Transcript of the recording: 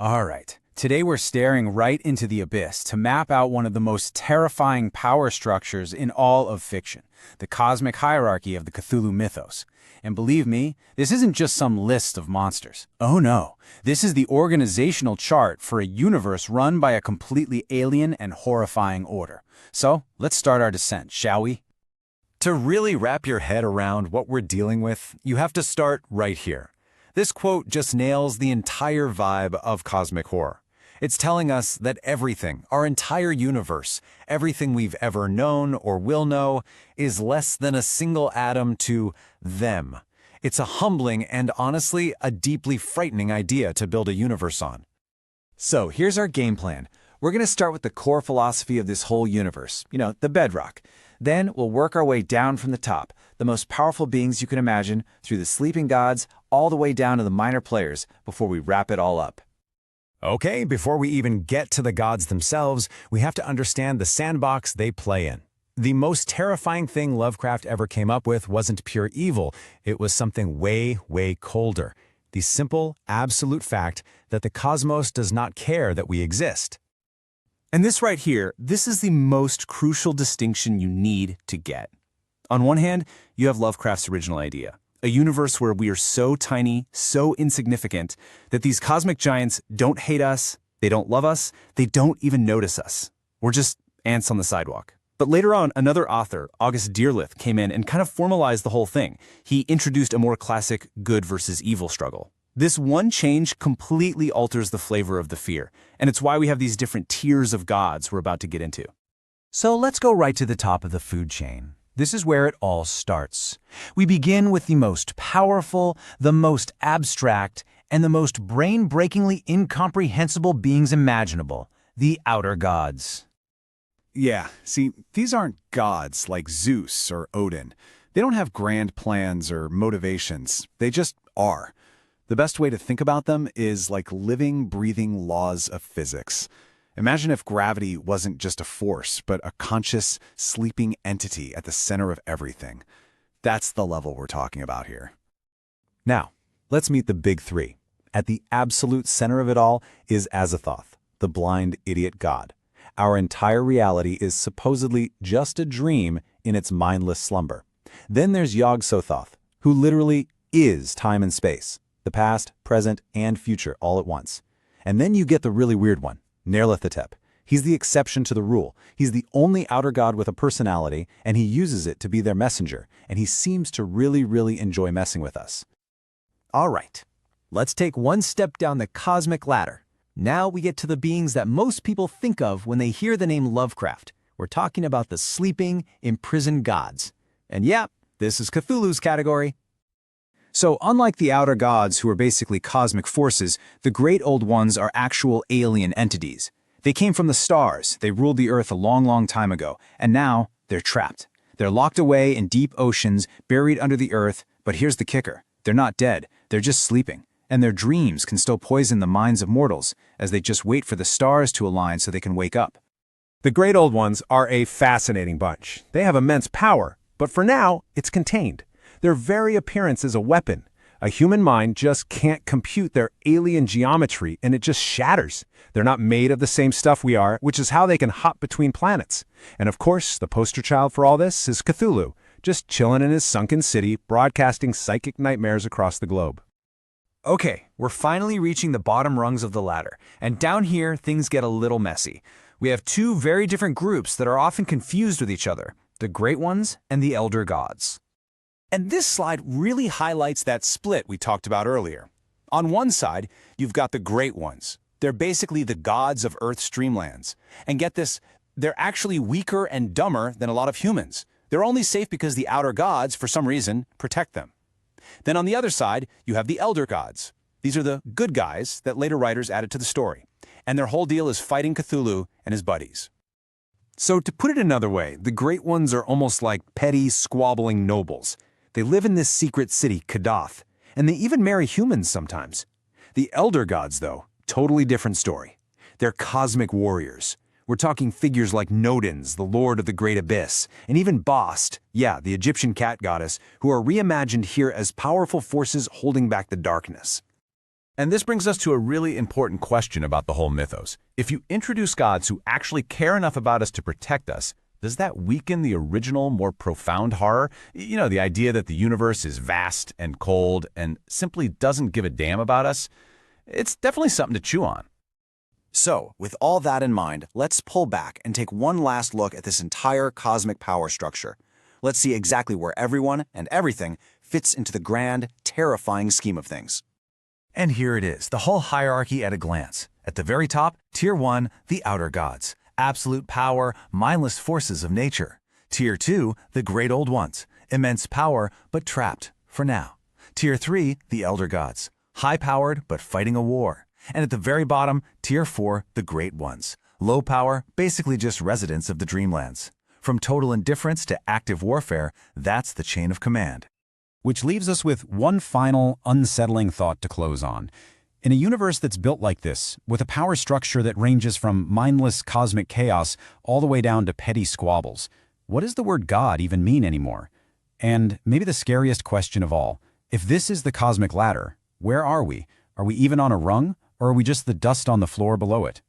All right. Today we're staring right into the abyss to map out one of the most terrifying power structures in all of fiction, the cosmic hierarchy of the Cthulhu mythos. And believe me, this isn't just some list of monsters. Oh no, this is the organizational chart for a universe run by a completely alien and horrifying order. So, let's start our descent, shall we? To really wrap your head around what we're dealing with, you have to start right here. This quote just nails the entire vibe of cosmic horror. It's telling us that everything, our entire universe, everything we've ever known or will know, is less than a single atom to them. It's a humbling and honestly a deeply frightening idea to build a universe on. So here's our game plan. We're going to start with the core philosophy of this whole universe, the bedrock. Then we'll work our way down from the top, the most powerful beings you can imagine, through the sleeping gods, all the way down to the minor players, before we wrap it all up. Okay, before we even get to the gods themselves, we have to understand the sandbox they play in. The most terrifying thing Lovecraft ever came up with wasn't pure evil, it was something way, way colder. The simple, absolute fact that the cosmos does not care that we exist. And this right here, this is the most crucial distinction you need to get. On one hand, you have Lovecraft's original idea, a universe where we are so tiny, so insignificant, that these cosmic giants don't hate us, they don't love us, they don't even notice us. We're just ants on the sidewalk. But later on, another author, August Derleth, came in and kind of formalized the whole thing. He introduced a more classic good versus evil struggle. This one change completely alters the flavor of the fear, and it's why we have these different tiers of gods we're about to get into. So let's go right to the top of the food chain. This is where it all starts. We begin with the most powerful, the most abstract, and the most brain-breakingly incomprehensible beings imaginable, the outer gods. Yeah, see, these aren't gods like Zeus or Odin. They don't have grand plans or motivations. They just are. The best way to think about them is like living, breathing laws of physics. Imagine if gravity wasn't just a force, but a conscious, sleeping entity at the center of everything. That's the level we're talking about here. Now, let's meet the big three. At the absolute center of it all is Azathoth, the blind idiot god. Our entire reality is supposedly just a dream in its mindless slumber. Then there's Yog-Sothoth, who literally is time and space. The past, present, and future all at once. And then you get the really weird one, Nyarlathotep. He's the exception to the rule. He's the only outer god with a personality, and he uses it to be their messenger, and he seems to really enjoy messing with us. All right, let's take one step down the cosmic ladder. Now we get to the beings that most people think of when they hear the name Lovecraft. We're talking about the sleeping, imprisoned gods. And yeah, this is Cthulhu's category. So unlike the outer gods, who are basically cosmic forces, the Great Old Ones are actual alien entities. They came from the stars, they ruled the Earth a long time ago, and now they're trapped. They're locked away in deep oceans, buried under the Earth, but here's the kicker. They're not dead, they're just sleeping. And their dreams can still poison the minds of mortals, as they just wait for the stars to align so they can wake up. The Great Old Ones are a fascinating bunch. They have immense power, but for now, it's contained. Their very appearance is a weapon. A human mind just can't compute their alien geometry, and it just shatters. They're not made of the same stuff we are, which is how they can hop between planets. And of course, the poster child for all this is Cthulhu, just chilling in his sunken city, broadcasting psychic nightmares across the globe. Okay, we're finally reaching the bottom rungs of the ladder, and down here, things get a little messy. We have two very different groups that are often confused with each other, the Great Ones and the Elder Gods. And this slide really highlights that split we talked about earlier. On one side, you've got the Great Ones. They're basically the gods of Earth's dreamlands. And get this, they're actually weaker and dumber than a lot of humans. They're only safe because the outer gods, for some reason, protect them. Then on the other side, you have the Elder Gods. These are the good guys that later writers added to the story. And their whole deal is fighting Cthulhu and his buddies. So to put it another way, the Great Ones are almost like petty, squabbling nobles. They live in this secret city, Kadath, and they even marry humans sometimes. The Elder Gods, though, totally different story. They're cosmic warriors. We're talking figures like Nodens, the Lord of the Great Abyss, and even Bast, the Egyptian cat goddess, who are reimagined here as powerful forces holding back the darkness. And this brings us to a really important question about the whole mythos. If you introduce gods who actually care enough about us to protect us, does that weaken the original, more profound horror? You know, the idea that the universe is vast and cold and simply doesn't give a damn about us? It's definitely something to chew on. So, with all that in mind, let's pull back and take one last look at this entire cosmic power structure. Let's see exactly where everyone and everything fits into the grand, terrifying scheme of things. And here it is, the whole hierarchy at a glance. At the very top, Tier 1, the outer gods. Absolute power, mindless forces of nature. Tier 2, the great old ones. Immense power, but trapped, for now. Tier 3, the elder gods. High-powered, but fighting a war. And at the very bottom, Tier 4, the great ones. Low power, basically just residents of the dreamlands. From total indifference to active warfare, that's the chain of command. Which leaves us with one final, unsettling thought to close on. In a universe that's built like this, with a power structure that ranges from mindless cosmic chaos all the way down to petty squabbles, what does the word God even mean anymore? And maybe the scariest question of all, if this is the cosmic ladder, where are we? Are we even on a rung, or are we just the dust on the floor below it?